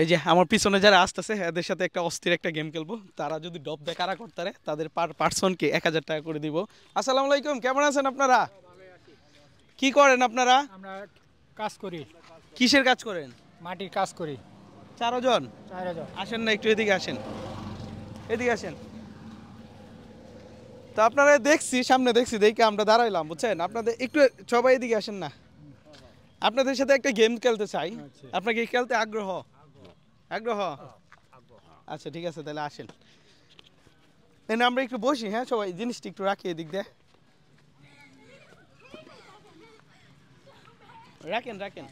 এই যে আমার পিছনে যারা আসতেছে এদের সাথে একটা অস্থির একটা গেম খেলবো। তারা যদি ডব দিয়ে কারা করতে পারে তাদের পার পার্সনকে 1000 টাকা করে দিব। আসসালামু আলাইকুম, কেমন আছেন আপনারা? কি করেন আপনারা? আমরা কাজ করি। কিসের কাজ করেন? মাটির কাজ করি। 4 জন 4 জন। আসেন না, একটু এদিকে আসেন, এদিকে আসেন। তো আপনারা দেখছি, সামনে দেখছি, দেখে আমরা দাঁড়াইলাম, বুঝছেন? আপনাদের একটু সবাই এদিকে আসেন না, আপনাদের সাথে একটা গেম খেলতে চাই। আপনার কি খেলতে আগ্রহ? আগ্রহ? আচ্ছা ঠিক আছে, তাহলে আসেন। তাহলে আমরা একটু বসি, হ্যাঁ সবাই জিনিসটা একটু রাখি এদিক দিয়ে। রাখেন রাখেন।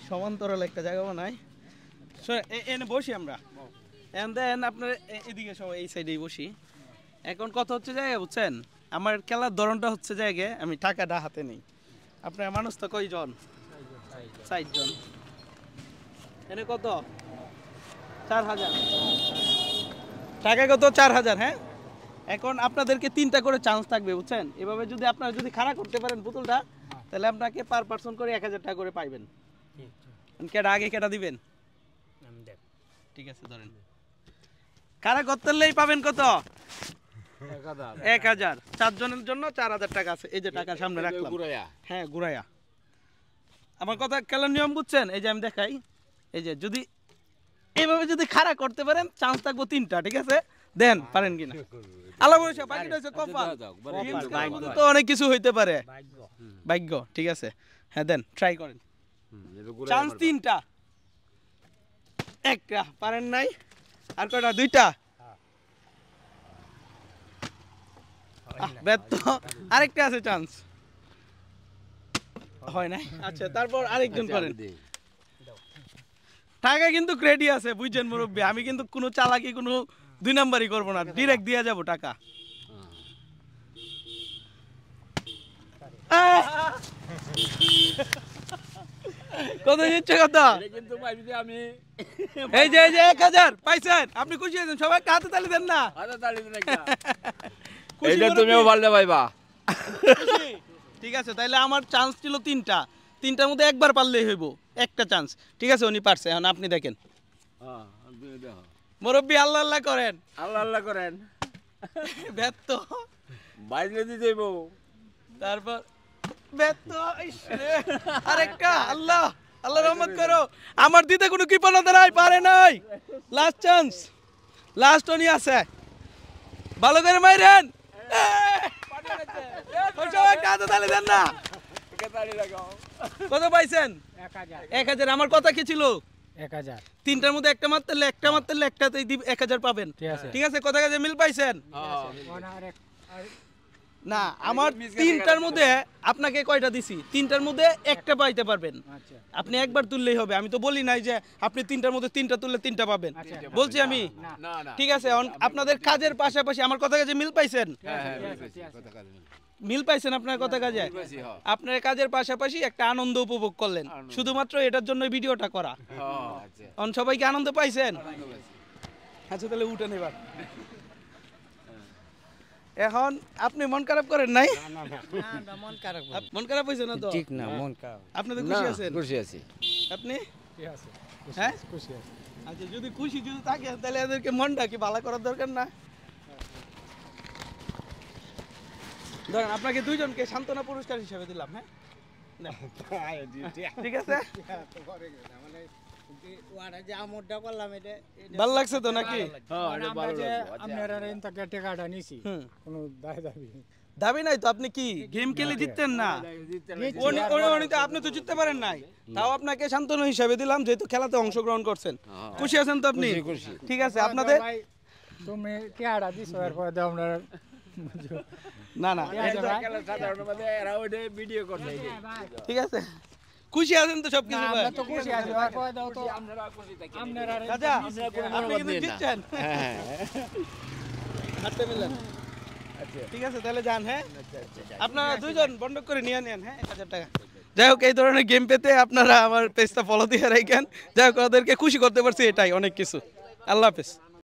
সমান্তরাল একটা জায়গা বানাই, এনে বসি আমরা। দেন আপনার এদিকে সবাই এই সাইডেই বসি। এখন কথা হচ্ছে জায়গা, বুঝছেন? আমার খেলার ধরনটা হচ্ছে জায়গায় আমি টাকাটা হাতে নেই। আপনার মানুষ তো কয়জন? 4 জন। এনে কত? 4000 টাকা। কত? 4000। হ্যাঁ, এখন আপনাদেরকে 3টা করে চান্স থাকবে, বুঝছেন? এভাবে যদি আপনারা যদি খাড়া করতে পারেন পুতুলটা, তাহলে আপনাকে পার পার্সন করে 1000 টাকা করে পাইবেন। কেটা আগে কেটা দিবেন? ঠিক আছে, ধরেন। খাড়া করতে হলেই পাবেন কত? 1000। 4 জনের জন্য 4000 টাকা আছে। এই যে টাকা সামনে রাখলাম। হ্যাঁ, ঘুরাইয়া। আমার কথা খেলার নিয়ম বুঝছেন? এই যে আমি দেখাই, এই যে যদি এইভাবে যদি খাড়া করতে পারেন চান্স থাকবো 3টা। ঠিক আছে, দেন পারেন কিনা। আল্লাহ ভরসা, বাকিটা হচ্ছে কপাল। তো অনেক কিছু হইতে পারে, ভাগ্য। ঠিক আছে, হ্যাঁ দেন, ট্রাই করেন। চান্স 3টা। একটা পারেন নাই, আর কয়টা? 2টা। ব্যর্থ। আরেকটা আছে চান্স, হয় নাই। আচ্ছা, তারপর আরেকজন করেন। টাকা কিন্তু রেডি আছে, বুঝছেন মুরব্বী? আমি কিন্তু কোনো চালাকি, কোনো 2 নাম্বারই করবো না, ডিরেক্ট দিয়ে যাবো টাকা। কত দিচ্ছে? কত? এই যে 1000 পাইছেন। আপনি খুশি হয়েছেন? সবাই হাতে তালি দেন না। এইটা তুমিও পারলে পাইবা। ঠিক আছে, তাইলে আমার চান্স ছিল 3টা। 3টার মধ্যে একবার পারলেই হইব, একটা চান্স। ঠিক আছে, উনি পারছে। এখন আপনি দেখেন। মুরব্বী আল্লাহ আল্লাহ করেন, আল্লাহ আল্লাহ করেন। ব্যর্থ। বাইরে দিয়ে যাইব। তারপর ব্যর্থ। আরেকটা। আল্লাহ আল্লাহ রহমত করো। আমার দিতে কোনো কৃপণতা নাই, পারে নাই। লাস্ট চান্স, লাস্ট উনি আছে। ভালো করে মাইরেন। কত পাইছেন? 1000। আমার কথা কি ছিল? 1000। 3টার মধ্যে একটা মারতে একটাতেই 1000 পাবেন। ঠিক আছে, কথা কাজে মিল পাইছেন না? আমার 3টার মধ্যে আপনাকে কয়টা দিছি? 3টার মধ্যে একটা পাইতে পারবেন। আপনি একবার তুললেই হবে। আমি তো বলি নাই যে আপনি 3টার মধ্যে 3টা তুললে 3টা পাবেন, বলছি আমি। ঠিক আছে, আপনাদের কাজের পাশাপাশি আমার কথা কাজে মিল পাইছেন? মিল পাইছেন আপনার কথা কাজে? আপনার কাজের পাশাপাশি একটা আনন্দ উপভোগ করলেন, শুধুমাত্র এটার জন্য ভিডিওটা করা। সবাইকে আনন্দ পাইছেন? আচ্ছা, তাহলে উঠেন এবার। এখন আপনি মন খারাপ করেন নাই? মন খারাপ হয়েছে না তো? ঠিক না, মন খারাপ। আপনি তো খুশি আছেন? খুশি আছি। আপনি? হ্যাঁ, খুশি আছি। আচ্ছা, যদি খুশি যদি থাকে তাহলে এদেরকে মনটা কি ভালো করার দরকার না? ধরেন আপনাকে 2 জনকে সান্ত্বনা পুরস্কার হিসেবে দিলাম। হ্যাঁ, ঠিক আছে। ভালো লাগছে তো নাকি? দাবি নাই তো? আপনি কি গেম খেলে জিততেন না? আপনি তো জিততে পারেন নাই, তাও আপনাকে সান্ত্বনা হিসেবে দিলাম, যেহেতু খেলাতে অংশগ্রহণ করছেন। খুশি আছেন তো আপনি? ঠিক আছে, আপনাদের তুমি টিয়াড়া দিছো, এরপর দাও আমরা। না না, ঠিক আছে, খুশি আছেন তো সবকিছু? আমরা তো খুশি আছি, এরপর দাও তো। রাজা, আপনি কিন্তু জিতছেন। হাতে মিলেন। ঠিক আছে, তাহলে যান। হ্যাঁ, আপনারা 2 জন বন্ধক করে নিয়ে নেন। হ্যাঁ, 1000 টাকা। যাই হোক, এই ধরনের গেম পেতে আপনারা আমার পেজটা ফলো দিয়ে রাখেন। যাই হোক, ওদেরকে খুশি করতে পারছি, এটাই অনেক কিছু। আল্লাহ হাফেজ।